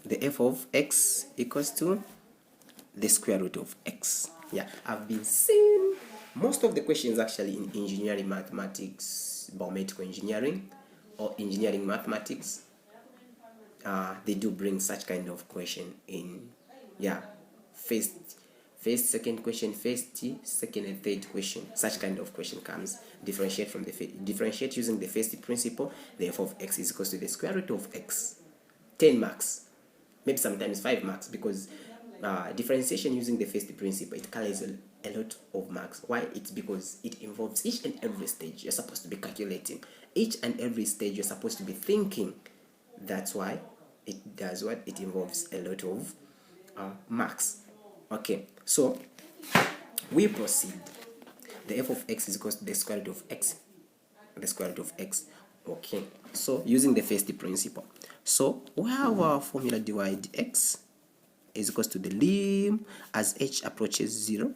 the f of x equals to the square root of x. Yeah, I've been seeing most of the questions actually in engineering mathematics, biomedical engineering, or engineering mathematics. They do bring such kind of question in, yeah, first, second question, first, second, and third question. Such kind of question comes. Differentiate from the differentiate using the first principle. The f of x is equal to the square root of x. 10 marks, maybe sometimes 5 marks, because differentiation using the first principle, it carries a lot of marks. Why? It's because it involves each and every stage you're supposed to be calculating. Each and every stage you're supposed to be thinking. That's why it does what? It involves a lot of marks. Okay, so we proceed. The f of x is equal to the square root of x. The square root of x. Okay, so using the first principle. So we have our formula divide x is equal to the lim as h approaches 0,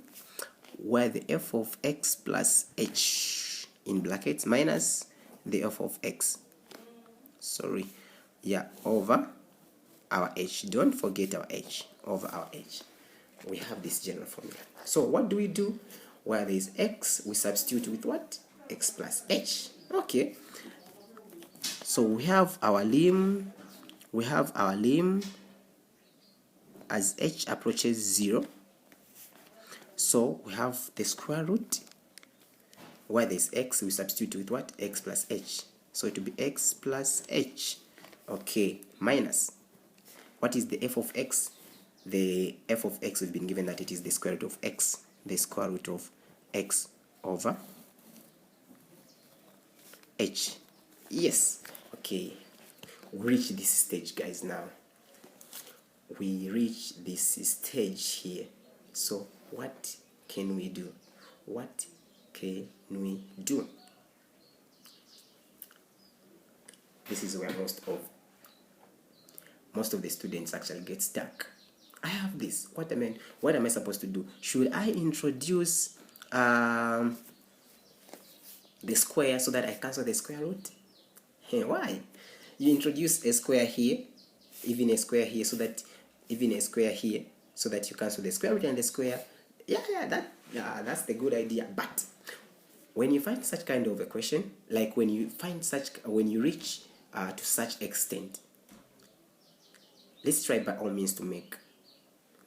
where the f of x plus h in brackets minus the f of x, over our h. Don't forget our h, over our h. We have this general formula. So what do we do? Where there is x, we substitute with what? X plus h. Okay, so we have our lim as h approaches 0. So we have the square root. Where there's x, we substitute with what? X plus h. So it will be x plus h. Okay, minus. What is the f of x? The f of x, we've been given that it is the square root of x. The square root of x over h. Yes. Okay. We reach this stage, guys, now. We reach this stage here. So what can we do? What can we do? This is where most of the students actually get stuck. I have this. What am I supposed to do? Should I introduce the square so that I cancel the square root? Hey, why? You introduce a square here, even a square here, so that you cancel the square root and the square. That's the good idea. But when you find such kind of a question, like when you reach to such extent, let's try by all means to make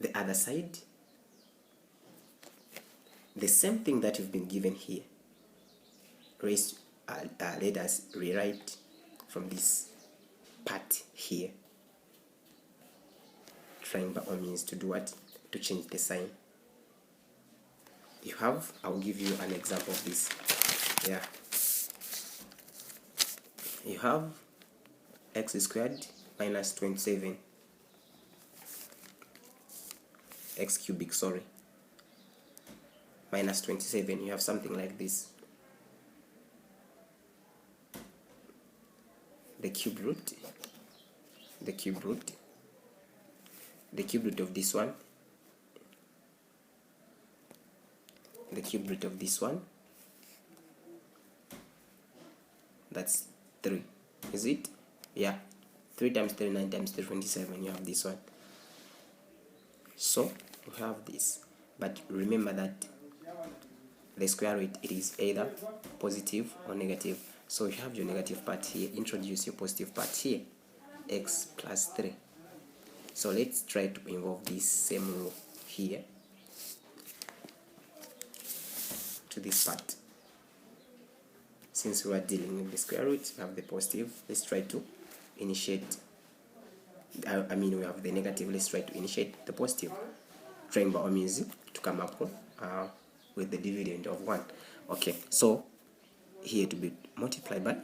the other side the same thing that you've been given here. Let us rewrite from this part here, trying by all means to do what? To change the sign. I'll give you an example of this. Yeah, you have x squared minus 27 x cubic, minus 27. You have something like this. The cube root of this one, the cube root of this one, that's 3, is it? Yeah, 3 times 3, 9 times 3, 27. You have this one. So we have this, but remember that the square root, it is either positive or negative. So you have your negative part here, introduce your positive part here, x plus 3. So let's try to involve this same rule here to this part. Since we are dealing with the square root, we have the positive. Let's try to initiate. We have the negative. Let's try to initiate the positive. Trying by all means to come up with the dividend of 1. Okay, so here to be multiplied by,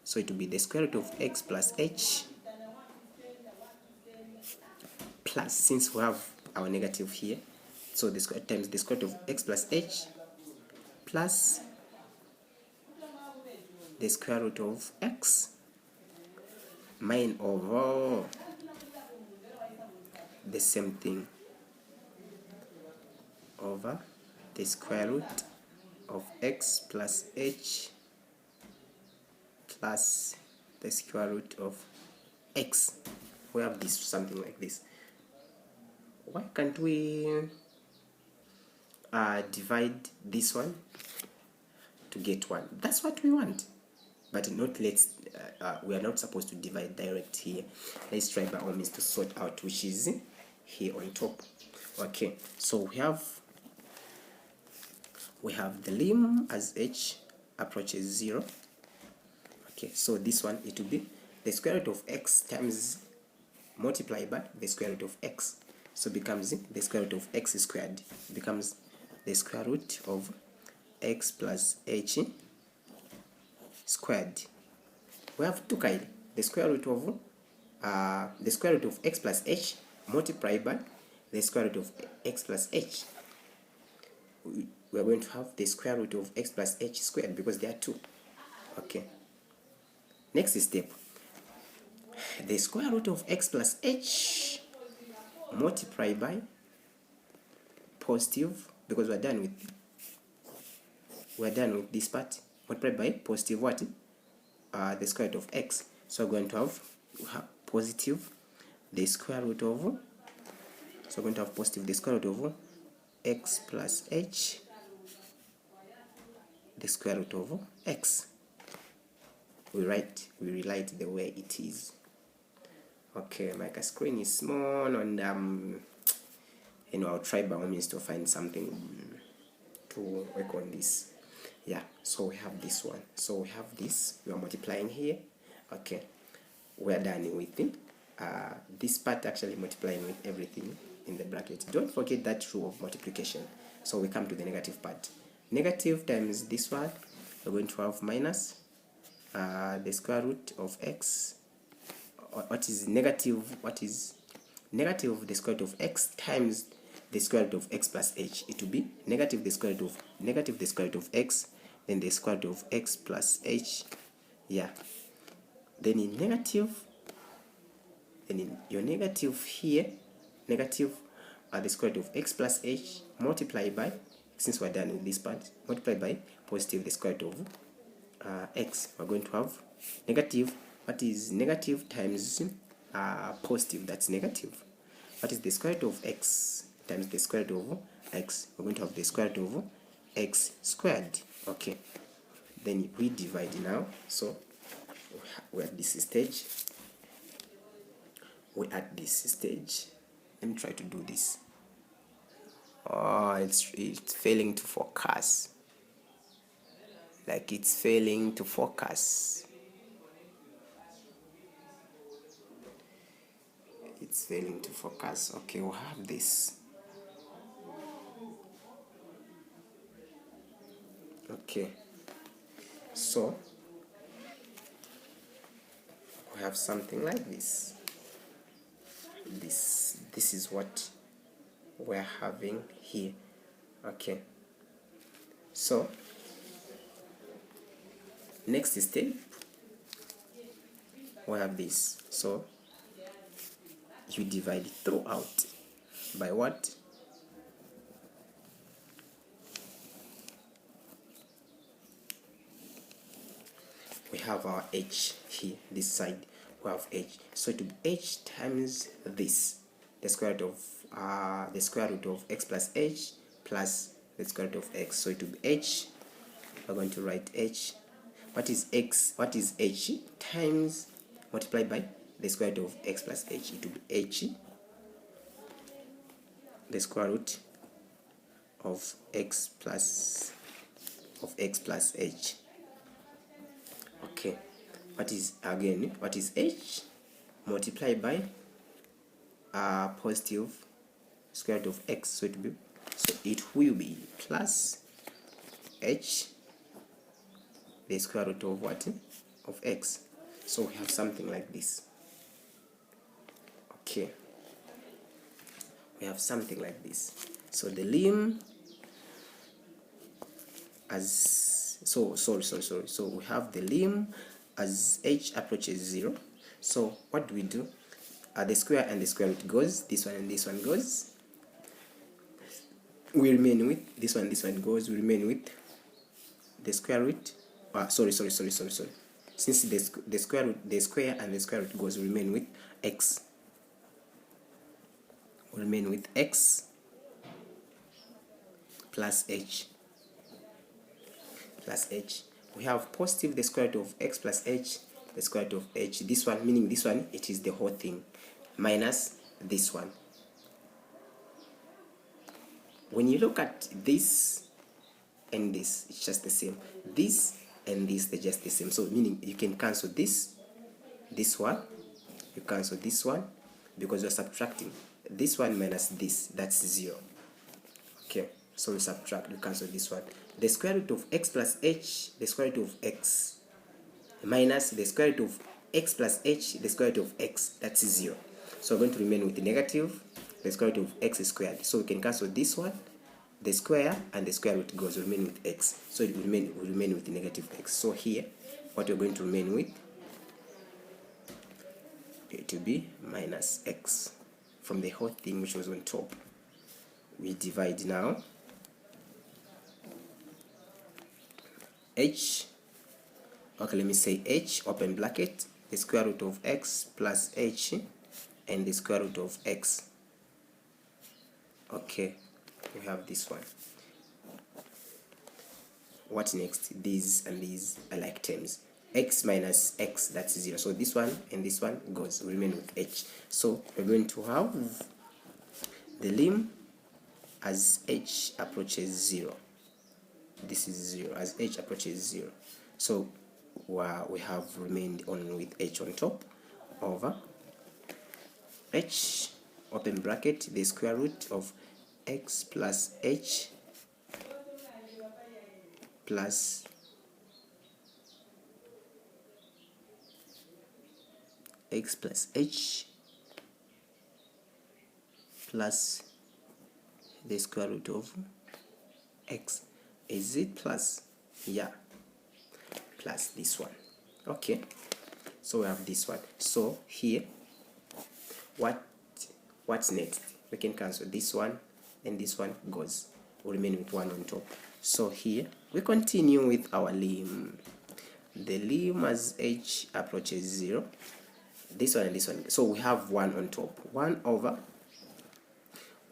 so it will be the square root of x plus h, plus, since we have our negative here, so the square times the square root of x plus h plus the square root of x over the same thing over the square root of x plus h plus the square root of x. we have this something like this. Why can't we divide this one to get 1? That's what we want, but not we are not supposed to divide direct here. Let's try by all means to sort out which is here on top. Okay, so we have the lim as h approaches 0. Okay, so this one, it will be the square root of x times multiplied by the square root of x. So becomes the square root of x squared becomes the square root of x plus h squared. We have two kinds: the square root of x plus h multiplied by the square root of x plus h. We are going to have the square root of x plus h squared because there are two. Okay. Next step, the square root of x plus h multiplied by positive, because we're done with this part, multiplied by positive what? The square root of x. So we're going to have positive the square root of, so we're going to have positive the square root of x plus h, the square root of x. We rewrite the way it is. Okay, my screen is small, and I'll try by all means to find something to work on this. Yeah, so we have this one. So we have this. We are multiplying here. Okay, we are done with it. This part actually multiplying with everything in the bracket. Don't forget that rule of multiplication. So we come to the negative part. Negative times this one, we're going to have minus the square root of x. What is negative? What is negative? The square root of x times the square root of x plus h. It will be negative the square root of x, then the square root of x plus h. Yeah. Then in negative, then in your negative here, negative the square root of x plus h multiplied by, since we're done with this part, multiplied by positive the square root of x. We're going to have negative. What is negative times positive? That's negative. What is the square root of x times the square root of x? We're going to have the square root of x squared. Okay, then we divide now. So we're at this stage. Let me try to do this. Oh, it's failing to focus. Like it's failing to focus. It's failing to focus. Okay, we'll have this. Okay, so we have something like this. This is what we're having here. Okay, so next step, we have this. So you divide throughout by what? We have our h here, this side we have h, so to be h times this, the square root of x plus h plus the square root of x. So it will be h, we're going to write h. What is x? What is h times multiplied by the square root of x plus h? It will be h, the square root of x plus h. Okay, what is h multiplied by positive square root of x? So it will be plus h, the square root of what? Of x. So we have something like this. Okay, we have something like this. So the lim as so we have the lim as h approaches 0. So what do we do? The square and the square root goes, this one and this one goes, we remain with this one goes, we remain with the square root. Since the square and the square root goes, we remain with x. remain with x plus h plus h. We have positive the square root of x plus h, the square root of h. This one, meaning this one, it is the whole thing, minus this one. When you look at this and this, it's just the same. This and this, they're just the same. So meaning you can cancel this one, you cancel this one, because you're subtracting this one minus this, that's 0. Okay, so we subtract, we cancel this one. The square root of x plus h, the square root of x, minus the square root of x plus h, the square root of x, that's 0. So we're going to remain with the negative, the square root of x squared. So we can cancel this one, the square and the square root goes, remain with x. So it will remain with the negative x. So here, what we're going to remain with, it will be minus x from the whole thing which was on top. We divide now. H, okay, let me say h, open bracket, the square root of x plus h and the square root of x. Okay, we have this one. What next? These and these are like terms. X minus x, that's 0. So this one and this one goes, we remain with h. So we're going to have the lim as h approaches 0. This is 0 as h approaches 0. So we have remained on with h on top over h, open bracket, the square root of x plus h plus x plus h plus the square root of x. Is it plus? Yeah, plus this one. Okay, so we have this one. So here, what's next? We can cancel this one and this one goes, we remain with 1 on top. So here we continue with our lim. The lim as h approaches 0, this one and this one. So we have 1 on top, 1 over,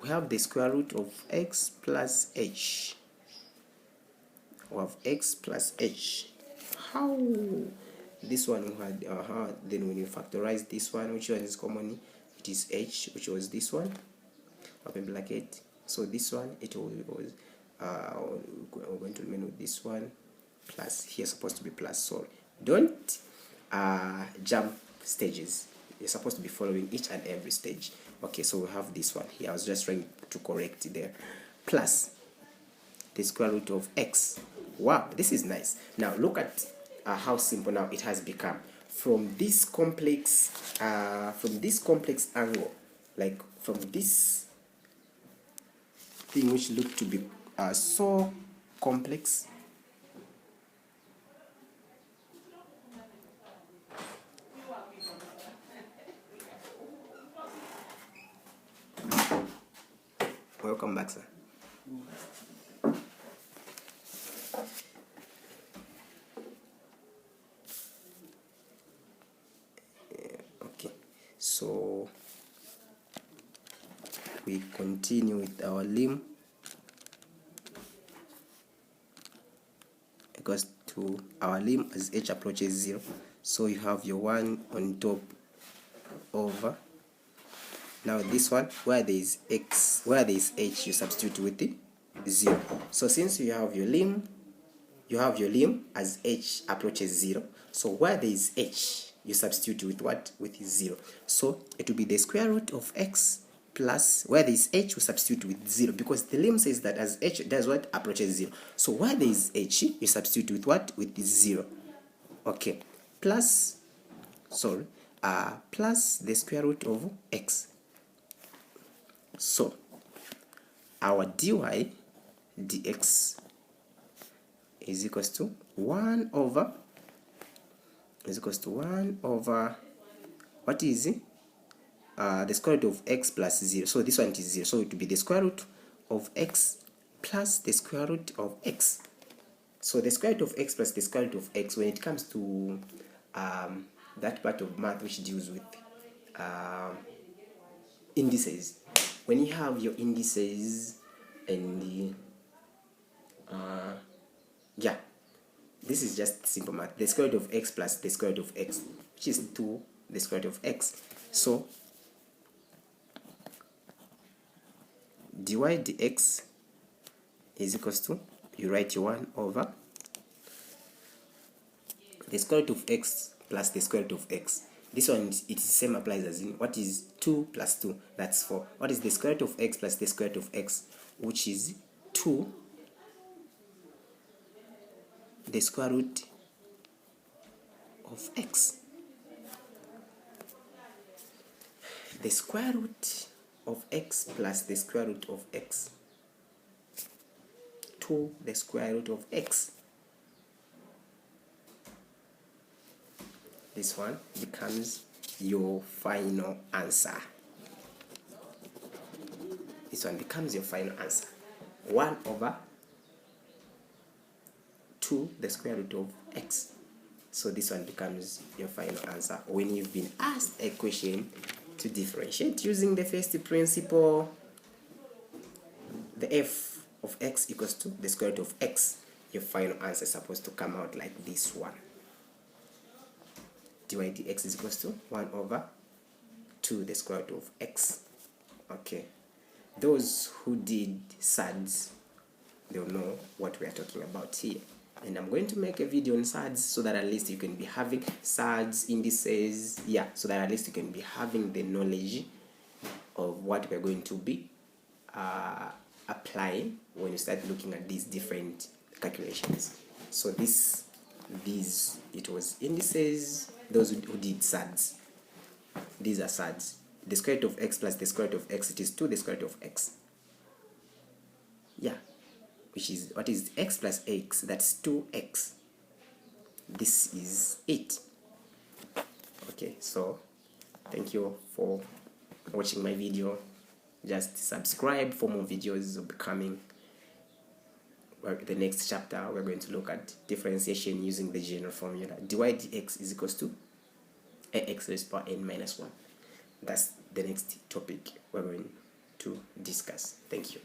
we have the square root of x plus h. We have x plus h. How? This one we had, then when you factorize this one, which one is common? It is h, which was this one, open bracket. So this one, it was we're going to remain with this one, plus, here supposed to be plus, sorry. Don't jump stages. You're supposed to be following each and every stage. Okay, so we have this one here. I was just trying to correct there. Plus the square root of x. Wow, this is nice. Now look at how simple now it has become. From this complex angle, like from this thing which looked to be so complex, welcome back, sir. Okay, so we continue with our lim. Equals to our lim as h approaches 0. So you have your 1 on top over. Now this one, where there is x, where there is h, you substitute with the 0. So since you have your lim as h approaches 0. So where there is h, you substitute with what? With 0. So it will be the square root of x plus, where there is h, we substitute with 0, because the lim says that as h does what? Approaches 0. So where there is h, you substitute with what? With the 0. Okay, plus, sorry, plus the square root of x. So our dy dx is equals to 1 over, what is it? The square root of x plus 0. So this one is 0. So it will be the square root of x plus the square root of x. So the square root of x plus the square root of x, when it comes to that part of math which deals with indices, when you have your indices and the yeah, this is just simple math. The square root of x plus the square root of x, which is 2 the square root of x. So dy dx is equals to, you write your 1 over the square root of x plus the square root of x. This one, it is same applies as in what is 2 plus 2, that's 4. What is the square root of x plus the square root of x, which is 2 the square root of x. The square root of x plus the square root of x, 2 the square root of x. This one becomes your final answer. This one becomes your final answer. 1 over 2 the square root of x. So this one becomes your final answer when you've been asked a question to differentiate using the first principle. The f of x equals to the square root of x. Your final answer is supposed to come out like this one. Dy dx is equals to 1 over 2 the square root of x. Okay, those who did SADS, they'll know what we are talking about here. And I'm going to make a video on SADS so that at least you can be having SADS indices, yeah, so that at least you can be having the knowledge of what we're going to be applying when you start looking at these different calculations. So it was indices. Those who did SADS, these are SADS. The square root of x plus the square root of x, it is 2 the square root of x. Yeah, which is, what is x plus x? That's 2x. This is 8. Okay, so thank you for watching my video. Just subscribe for more videos will be coming. The next chapter, we're going to look at differentiation using the general formula. Dy dx is equals to ax raised to power n minus 1. That's the next topic we're going to discuss. Thank you.